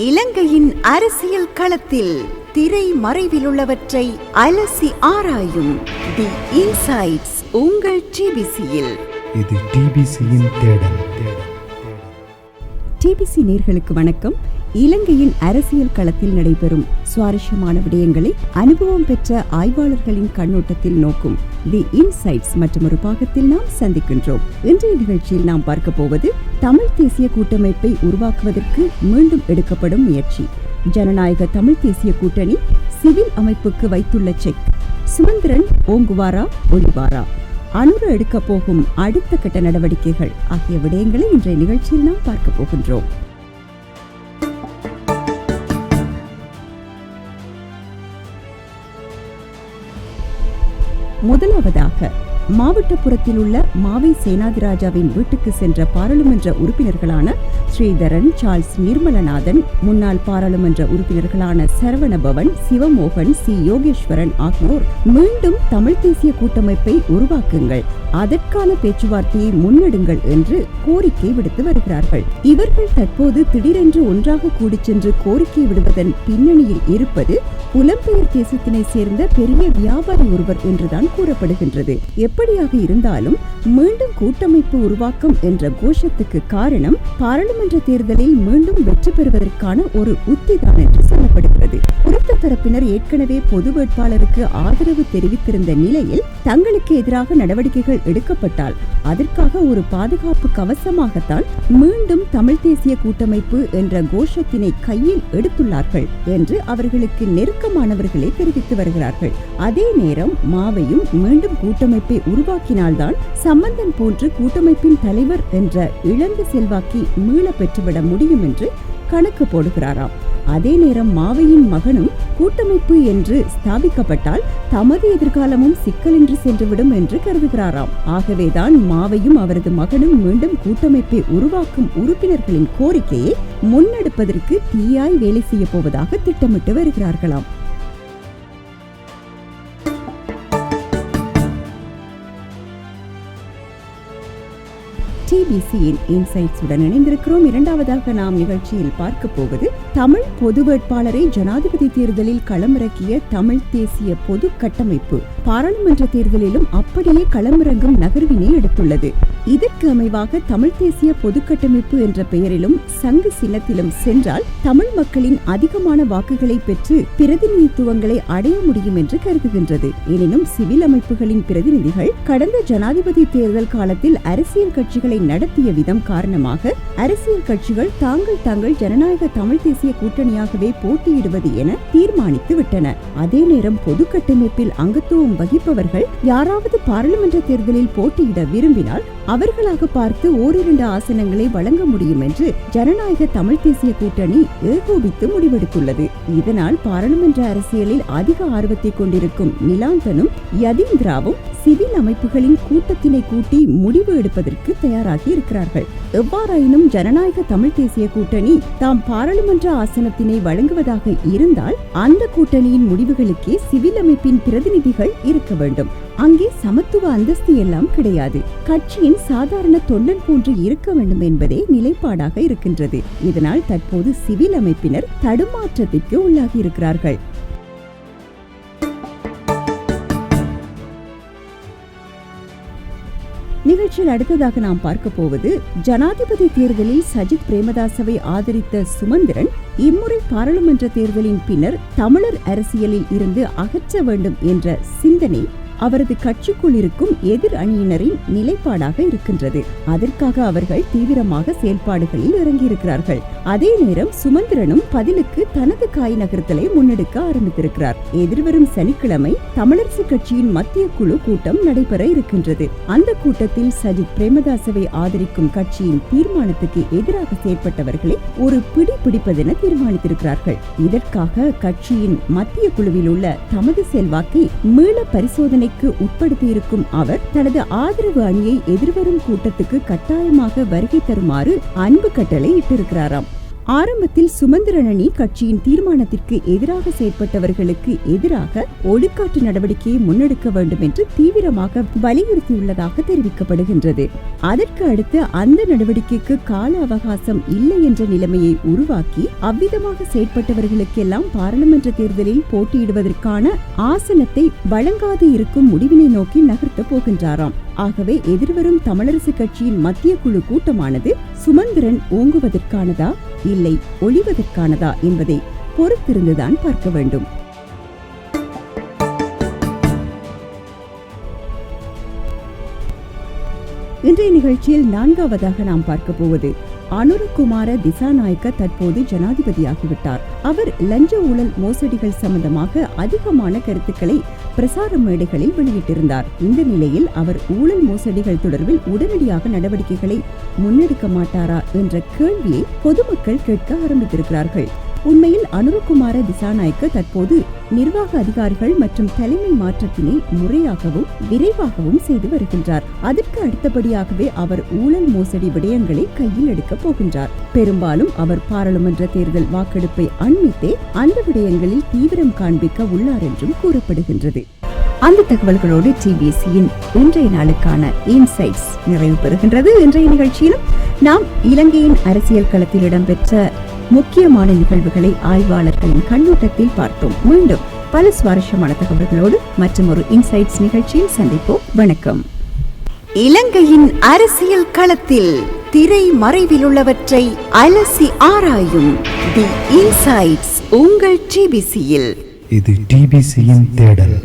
இலங்கையின் அரசியல் களத்தில் திரை மறைவில் உள்ளவற்றை அலசி ஆராயும் தி இன்சைட்ஸ் உங்கள் டிபிசியில். இது டிபிசியின் தேடல். டிபிசி நேயர்களுக்கு வணக்கம். இலங்கையின் அரசியல் களத்தில் நடைபெறும் சுவாரஸ்யமான விடயங்களை அனுபவம் பெற்ற ஆய்வாளர்களின் கண்ணோட்டத்தில் நோக்கும் தி இன்சைட்ஸ் மற்றும் ஒரு பாகத்தில் நாம் சந்திக்கின்றோம். இன்றைய நிகழ்ச்சியில் நாம் பார்க்க போவது தமிழ் தேசிய கூட்டமைப்பை உருவாக்குவதற்கு மீண்டும் எடுக்கப்படும் முயற்சி. ஜனநாயக தமிழ் தேசிய கூட்டணி சிவில் அமைப்புக்கு வைத்துள்ள செக். சுமந்திரன் ஓங்குவாரா ஒளிவாரா? அனுர எடுக்க போகும் அடுத்த கட்ட நடவடிக்கைகள் ஆகிய விடயங்களை இன்றைய நிகழ்ச்சியில் நாம் பார்க்க போகின்றோம். முதலாவதாக மாவட்டப்புறத்தில் உள்ள மாவை சேனாதிராஜாவின் வீட்டுக்கு சென்ற பாராளுமன்ற உறுப்பினர்களான ஸ்ரீதரன், சார்ல்ஸ் நிர்மலநாதன், முன்னாள் பாராளுமன்ற உறுப்பினர்களான சரவணபவன், சிவமோகன், சி யோகேஸ்வரன் ஆகியோர் மீண்டும் தமிழ் தேசிய கூட்டமைப்பை உருவாக்குங்கள், அதற்கான பேச்சுவார்த்தையை முன்னெடுங்கள் என்று கோரிக்கை விடுத்து வருகிறார்கள். இவர்கள் தற்போது திடீரென்று ஒன்றாக கூடிச் சென்று கோரிக்கை விடுவதன் பின்னணியில் இருப்பது புலம்பெயர் தேசத்தினை சேர்ந்த பெரிய வியாபாரி ஒருவர் என்றுதான் கூறப்படுகின்றது. எப்படியாக இருந்தாலும் மீண்டும் கூட்டமைப்பு உருவாக்கம் என்ற கோஷத்துக்கு காரணம் பாராளுமன்ற தேர்தலில் மீண்டும் வெற்றி பெறுவதற்கான ஒரு உத்திதான் என்று சொல்லப்படுகிறது. குறித்த தரப்பினர் ஏற்கனவே பொது வேட்பாளருக்கு ஆதரவு தெரிவித்திருந்த நிலையில் தங்களுக்கு எதிராக நடவடிக்கைகள் எடுக்கப்பட்டால் அதற்காக ஒரு பாதுகாப்பு கவசமாகத்தான் மீண்டும் தமிழ் தேசிய கூட்டமைப்பு என்ற கோஷத்தினை கையில் எடுத்துள்ளார்கள் என்று அவர்களுக்கு நெருக்கமானவர்களே தெரிவித்து வருகிறார்கள். அதே நேரம் மாவையும் மீண்டும் கூட்டமைப்பை உருவாக்கினால்தான் சம்பந்தன் போன்று கூட்டமைப்பின் தலைவர் என்ற இழந்த செல்வாக்கை மீள பெற்றுவிட முடியும் என்று கணக்கு போடுகிறாராம். அதே நேரம் மாவையின் மகனும் கூட்டமைப்பு என்று ஸ்தாபிக்கப்பட்டால் தமது எதிர்காலமும் சிக்கலின்றி சென்றுவிடும் என்று கருதுகிறாராம். ஆகவேதான் மாவையும் அவரது மகனும் மீண்டும் கூட்டமைப்பை உருவாக்கும் உறுப்பினர்களின் கோரிக்கையை முன்னெடுப்பதற்கு தீயாய் வேலை செய்ய போவதாக திட்டமிட்டு வருகிறார்களாம். டிபிசியின் இன்சைட்ஸுடன் இணைந்திருக்கிறோம். இரண்டாவதாக நாம் நிகழ்ச்சியில் பார்க்க போவது தமிழ் பொது வேட்பாளரை ஜனாதிபதி தேர்தலில் களமிறக்கிய தமிழ் தேசிய பொது கட்டமைப்பு பாராளுமன்ற தேர்தலிலும் அப்படியே களமிறங்கும் நகர்வினை எடுத்துள்ளது. இதற்கு அமைவாக தமிழ் தேசிய பொது கட்டமைப்பு என்ற பெயரிலும் சங்கு சின்னத்திலும் சென்றால் தமிழ் மக்களின் அதிகமான வாக்குகளை பெற்று பிரதிநிதித்துவங்களை அடைய முடியும் என்று கருதுகின்றது. எனினும் சிவில் அமைப்புகளின் பிரதிநிதிகள் கடந்த ஜனாதிபதி தேர்தல் காலத்தில் அரசியல் கட்சிகளை நடத்திய விதம் காரணமாக அரசியல் கட்சிகள் தாங்கள் ஜனநாயக தமிழ் தேசிய கூட்டணியாகவே போட்டியிடுவது என தீர்மானித்து விட்டன. அதே நேரம் பொது கட்டமைப்பில் அங்கத்துவம் வகிப்பவர்கள் யாராவது பாராளுமன்ற தேர்தலில் போட்டியிட விரும்பினால் அவர்களாக பார்த்து ஓரிரண்டு ஆசனங்களை வழங்க முடியும் என்று ஜனநாயக தமிழ் தேசிய கூட்டணி ஏகோபித்து முடிவெடுத்துள்ளது. இதனால் பாராளுமன்ற அரசியலில் அதிக ஆர்வத்தை கொண்டிருக்கும் நிலாந்தனும் யதீந்திராவும் சிவில் அமைப்புகளின் கூட்டத்தினை கூட்டி முடிவு எடுப்பதற்கு தயாராகி இருக்கிறார்கள். எவ்வாறாயினும் ஜனநாயக தமிழ் தேசிய கூட்டணி தாம் பாராளுமன்ற ஆசனத்தினை வழங்குவதாக இருந்தால் அந்த கூட்டணியின் முடிவுகளுக்கே சிவில் அமைப்பின் பிரதிநிதிகள் இருக்க வேண்டும். அங்கே சமத்துவ அந்தஸ்து எல்லாம் கிடையாது. கட்சியின் சாதாரண தொண்டன் போன்று இருக்க வேண்டும் என்பதே நிலைப்பாடாக இருக்கின்றது. இதனால் தற்போது சிவில் அமைப்பினர் தடுமாற்றத்திற்கு உள்ளாகி இருக்கிறார்கள். நிகழ்ச்சியில் அடுத்ததாக நாம் பார்க்க போவது ஜனாதிபதி தேர்தலில் சஜித் பிரேமதாசவை ஆதரித்த சுமந்திரன் இம்முறை பாராளுமன்ற தேர்தலின் பின்னர் தமிழர் அரசியலில் இருந்து அகற்ற வேண்டும் என்ற சிந்தனை அவரது கட்சிக்குள் இருக்கும் எதிர் அணியினரின் நிலைப்பாடாக இருக்கின்றது. அதற்காக அவர்கள் தீவிரமாக செயல்பாடுகளில் இறங்கியிருக்கிறார்கள். அதே நேரம் சுமந்திரனும் பதிலுக்கு தனது காய் நகர்த்தலை முன்னெடுக்க ஆரம்பித்திருக்கிறார். எதிர்வரும் சனிக்கிழமை தமிழரசு கட்சியின் மத்திய குழு கூட்டம் நடைபெற இருக்கின்றது. அந்த கூட்டத்தில் சஜித் பிரேமதாசவை ஆதரிக்கும் கட்சியின் தீர்மானத்துக்கு எதிராக செயற்பட்டவர்களை ஒரு பிடி பிடிப்பதென தீர்மானித்திருக்கிறார்கள். இதற்காக கட்சியின் மத்திய குழுவில் உள்ள தமது செல்வாக்கை மீள பரிசோதனை உட்படுத்தியிருக்கும் அவர் தனது ஆதரவு அணியை எதிர்வரும் கூட்டத்துக்கு கட்டாயமாக வருகை தருமாறு அன்பு கட்டளை இட்டிருக்கிறாராம். ஆரம்பத்தில் சுமந்திரன் அணி கட்சியின் தீர்மானத்திற்கு எதிராக செயற்பட்டவர்களுக்கு எதிராக ஒழுக்காற்று நடவடிக்கையை முன்னெடுக்க வேண்டும் என்று தீவிரமாக வலியுறுத்தியுள்ளதாக தெரிவிக்கப்படுகின்றது. அதற்கு அடுத்து அந்த நடவடிக்கைக்கு கால அவகாசம் இல்லை என்ற நிலைமையை உருவாக்கி அவ்விதமாக செயற்பட்டவர்களுக்கெல்லாம் பாராளுமன்ற தேர்தலில் போட்டியிடுவதற்கான ஆசனத்தை வழங்காது இருக்கும் முடிவினை நோக்கி நகர்த்த போகின்றாராம். ஆகவே எதிர்வரும் தமிழரசு கட்சியின் மத்திய குழு கூட்டமானது சுமந்திரன் ஓங்குவதற்கானதா இல்லை ஒளிவதற்கானதா என்பதை பொறுத்திருந்துதான் பார்க்க வேண்டும். இன்றைய நிகழ்ச்சியில் 4வதாக நாம் பார்க்க போவது அனுரகுமார திசாநாயக்க தற்போது ஜனாதிபதியாகிவிட்டார். அவர் லஞ்ச ஊழல் மோசடிகள் சம்பந்தமாக அதிகமான கருத்துக்களை பிரசார மேடைகளில் வெளியிட்டிருந்தார். இந்த நிலையில் அவர் ஊழல் மோசடிகள் தொடர்பில் உடனடியாக நடவடிக்கைகளை முன்னெடுக்க மாட்டாரா என்ற கேள்வியை பொதுமக்கள் கேட்க ஆரம்பித்திருக்கிறார்கள். உண்மையில் அனுரகுமார திசாநாயக்க தற்போது நிர்வாக அதிகாரிகள் மற்றும் தலைமை மாற்றத்தினை முறையாகவும் விரைவாகவும் செய்து வருகின்றார். அதற்கு அடுத்தபடியாகவே அவர் ஊழல் மோசடி விடயங்களை கையில் எடுக்கப் போகின்றார். பெரும்பாலும் அவர் பாராளுமன்ற தேர்தல் வாக்கெடுப்பை அண்மித்தே அந்த விடயங்களில் தீவிரம் காண்பிக்க உள்ளார் என்றும் கூறப்படுகின்றது. அந்த தகவல்களோடு டிபிசியின் இன்றைய நாளுக்கான இன்சைட்ஸ் நிறைவு பெறுகின்றது. இன்றைய நிகழ்ச்சியிலும் நாம் இலங்கையின் அரசியல் களத்தில் இடம்பெற்ற முக்கியமான நிகழ்வுகளை ஆய்வாளர்களின் கண்ணோட்டத்தில் பார்த்தோம். மீண்டும் பல சுவாரஸ்யமான தகவல்களோடு மற்றும் ஒரு இன்சைட்ஸ் நிகழ்ச்சியில் சந்திப்போம். வணக்கம். இலங்கையின் அரசியல் களத்தில் திரை மறைவில் உள்ளவற்றை அலசி ஆராயும் தி இன்சைட்ஸ் உங்கள் டிபிசியில். இது டிபிசியின் தேடல்.